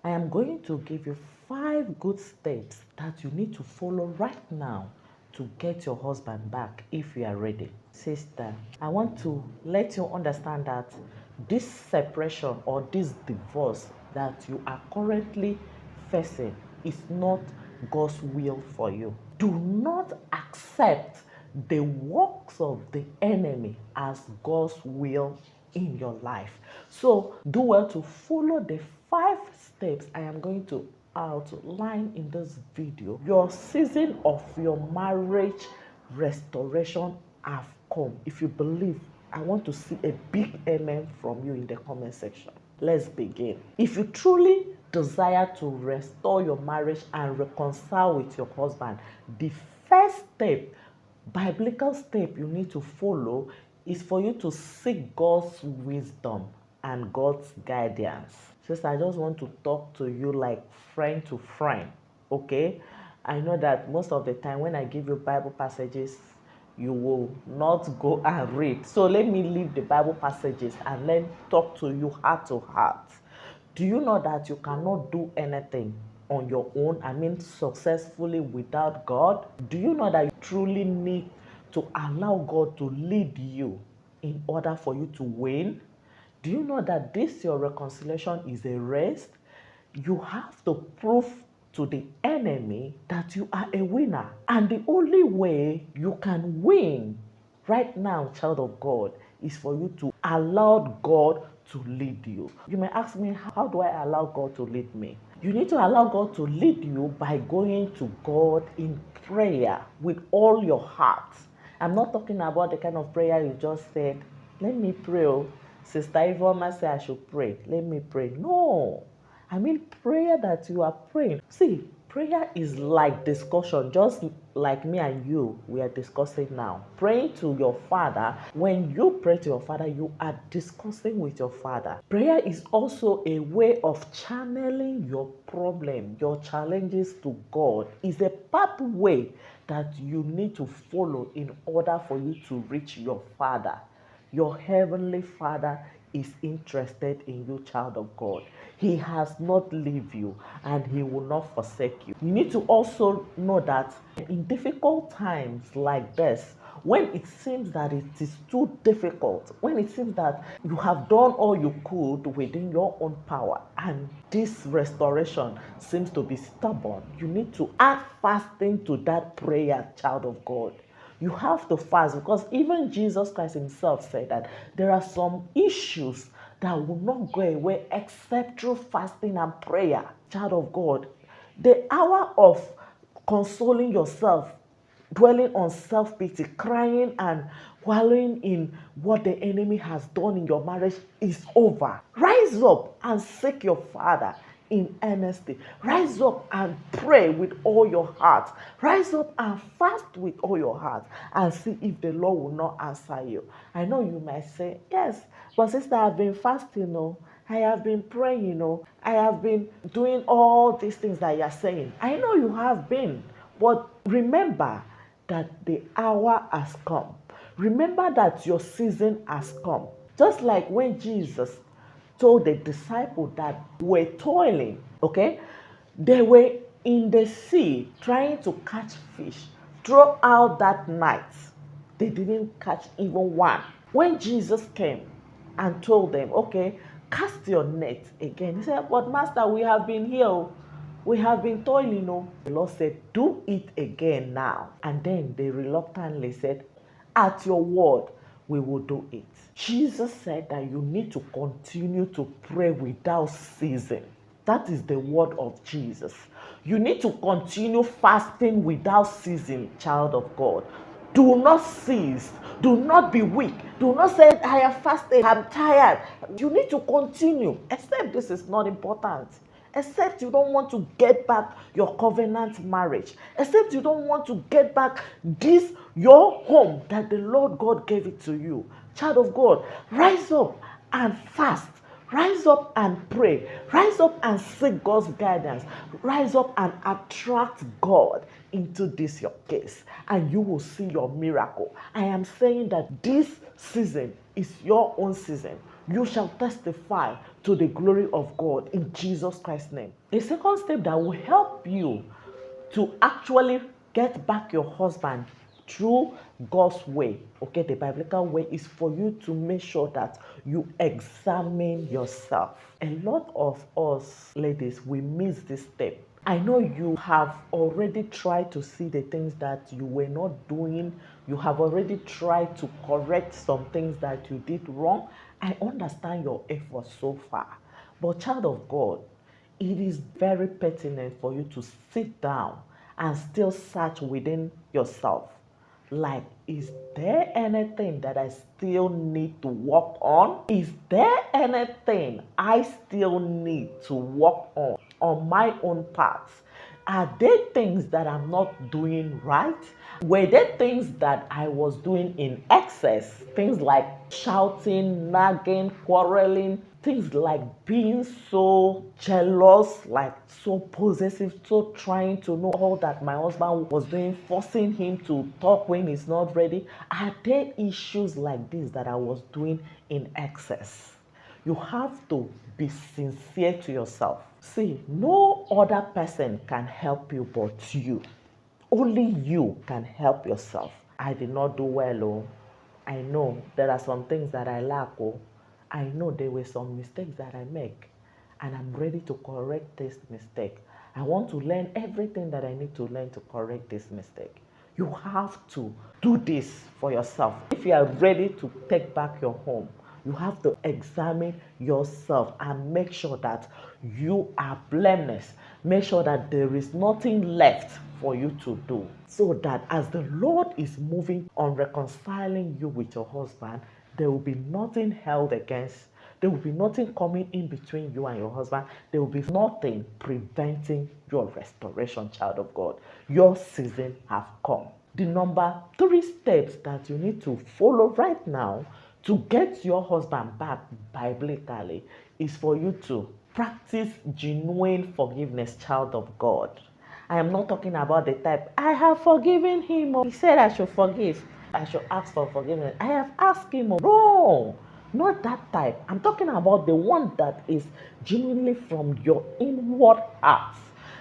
I am going to give you 5 good steps that you need to follow right now to get your husband back if you are ready. Sister, I want to let you understand that this separation or this divorce that you are currently facing is not God's will for you. Do not accept the works of the enemy as God's will in your life. So do well to follow the 5 steps I am going to outline in this video. Your season of your marriage restoration have come. If you believe, I want to see a big amen from you in the comment section. Let's begin. If you truly desire to restore your marriage and reconcile with your husband, the first step, biblical step you need to follow is for you to seek God's wisdom and God's guidance. Sister, I just want to talk to you like friend to friend, okay? I know that most of the time when I give you Bible passages, you will not go and read. So let me leave the Bible passages and let me talk to you heart to heart. Do you know that you cannot do anything on your own, successfully without God? Do you know that you truly need to allow God to lead you in order for you to win? Do you know that this your reconciliation is a race? You have to prove to the enemy that you are a winner. And the only way you can win right now, child of God, is for you to allow God to lead you. You may ask me, how do I allow God to lead me? You need to allow God to lead you by going to God in prayer with all your heart. I'm not talking about the kind of prayer you just said, let me pray. Sister Ivoma said I should pray. Let me pray. No. I mean prayer that you are praying. See, prayer is like discussion, just like me and you, we are discussing now. Praying to your Father, when you pray to your Father, you are discussing with your Father. Prayer is also a way of channeling your problem, your challenges to God. It's a pathway that you need to follow in order for you to reach your Father. Your heavenly Father is interested in you, child of God. He has not leave you and he will not forsake you. You need to also know that in difficult times like this, when it seems that it is too difficult, when it seems that you have done all you could within your own power and this restoration seems to be stubborn, you need to add fasting to that prayer, child of God. You have to fast because even Jesus Christ himself said that there are some issues that will not go away except through fasting and prayer. Child of God, the hour of consoling yourself, dwelling on self-pity, crying and wallowing in what the enemy has done in your marriage is over. Rise up and seek your Father in earnestly. Rise up and pray with all your heart. Rise up and fast with all your heart and see if the Lord will not answer you. I know you might say, yes, but sister, I've been fasting, I have been praying, I have been doing all these things that you're saying. I know you have been, but remember that the hour has come. Remember that your season has come. Just like when Jesus told the disciples that were toiling, okay? They were in the sea trying to catch fish. Throughout that night, they didn't catch even one. When Jesus came and told them, okay, cast your net again. He said, but master, we have been here. We have been toiling. The Lord said, do it again now. And then they reluctantly said, at your word, we will do it. Jesus said that you need to continue to pray without ceasing. That is the word of Jesus. You need to continue fasting without ceasing, child of God. Do not cease. Do not be weak. Do not say, I have fasted, I'm tired. You need to continue, except this is not important. Except you don't want to get back your covenant marriage. Except you don't want to get back this, your home that the Lord God gave it to you. Child of God, rise up and fast. Rise up and pray. Rise up and seek God's guidance. Rise up and attract God into this your case. And you will see your miracle. I am saying that this season is your own season. You shall testify to the glory of God in Jesus Christ's name. A second step that will help you to actually get back your husband through God's way, okay, the biblical way, is for you to make sure that you examine yourself. A lot of us ladies, we miss this step. I know you have already tried to see the things that you were not doing. You have already tried to correct some things that you did wrong. I understand your efforts so far. But child of God, it is very pertinent for you to sit down and still search within yourself. Like, is there anything that I still need to work on? Is there anything I still need to work on my own part? Are there things that I'm not doing right? Were there things that I was doing in excess? Things like shouting, nagging, quarreling, things like being so jealous, like so possessive, so trying to know all that my husband was doing, forcing him to talk when he's not ready. Are there issues like this that I was doing in excess? You have to be sincere to yourself. See, no other person can help you but you. Only you can help yourself. I did not do well, oh. I know there are some things that I lack, oh. I know there were some mistakes that I make, and I'm ready to correct this mistake. I want to learn everything that I need to learn to correct this mistake. You have to do this for yourself. If you are ready to take back your home, you have to examine yourself and make sure that you are blameless. Make sure that there is nothing left for you to do, so that as the Lord is moving on reconciling you with your husband, there will be nothing held against. There will be nothing coming in between you and your husband. There will be nothing preventing your restoration, child of God. Your season has come. The number 3 steps that you need to follow right now to get your husband back biblically is for you to practice genuine forgiveness, child of God. I am not talking about the type, I have forgiven him. He said I should forgive. I should ask for forgiveness. I have asked him. No, not that type. I'm talking about the one that is genuinely from your inward heart.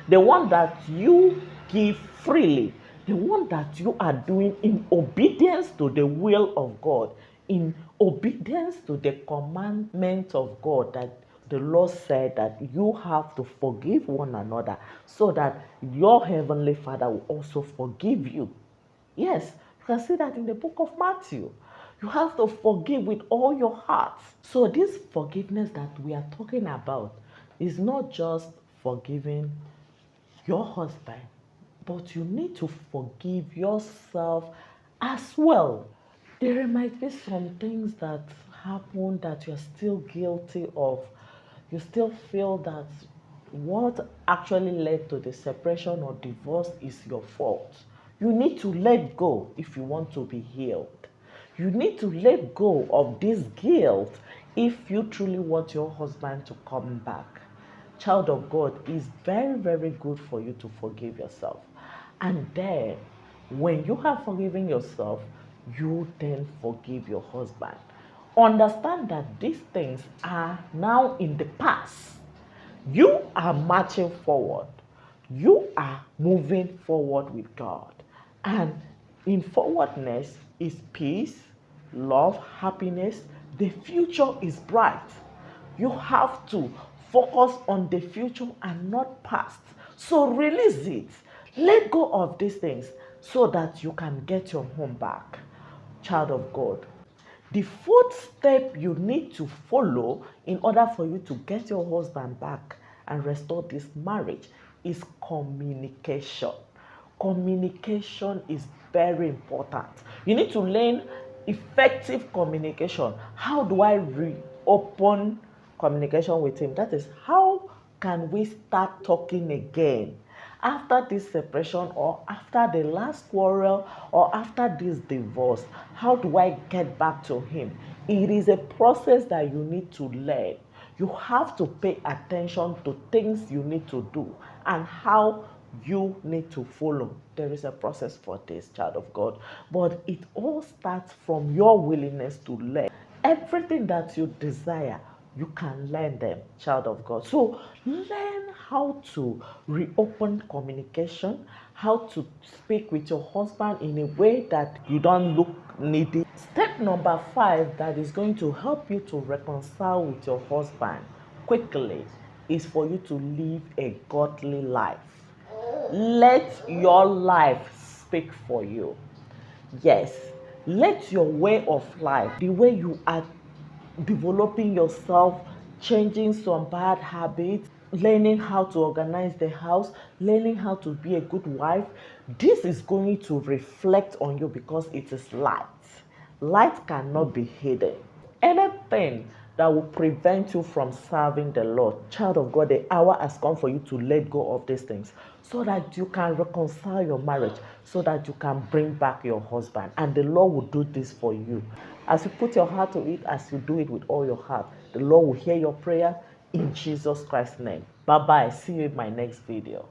The one that you give freely. The one that you are doing in obedience to the will of God. In obedience to the commandment of God, that the Lord said that you have to forgive one another so that your heavenly Father will also forgive you. Yes, you can see that in the book of Matthew. You have to forgive with all your heart. So this forgiveness that we are talking about is not just forgiving your husband, but you need to forgive yourself as well. There might be some things that happen that you're still guilty of. You still feel that what actually led to the separation or divorce is your fault. You need to let go if you want to be healed. You need to let go of this guilt if you truly want your husband to come back. Child of God, it's very, very good for you to forgive yourself. And then, when you have forgiven yourself, you then forgive your husband. Understand that these things are now in the past. You are marching forward. You are moving forward with God. And in forwardness is peace, love, happiness. The future is bright. You have to focus on the future and not past. So release it. Let go of these things so that you can get your home back. Child of God. The 4th step you need to follow in order for you to get your husband back and restore this marriage is communication. Communication is very important. You need to learn effective communication. How do I reopen communication with him? That is, how can we start talking again? After this separation, or after the last quarrel, or after this divorce, how do I get back to him? It is a process that you need to learn. You have to pay attention to things you need to do and how you need to follow. There is a process for this, child of God, but it all starts from your willingness to learn. Everything that you desire, you can learn them, child of God. So learn how to reopen communication, how to speak with your husband in a way that you don't look needy. Step number 5 that is going to help you to reconcile with your husband quickly is for you to live a godly life. Let your life speak for you. Yes, let your way of life, the way you are developing yourself, changing some bad habits, learning how to organize the house, learning how to be a good wife, this is going to reflect on you because it is light. Light cannot be hidden. Anything that will prevent you from serving the Lord, child of God, the hour has come for you to let go of these things so that you can reconcile your marriage, so that you can bring back your husband. And the Lord will do this for you. As you put your heart to it, as you do it with all your heart, the Lord will hear your prayer in Jesus Christ's name. Bye bye. See you in my next video.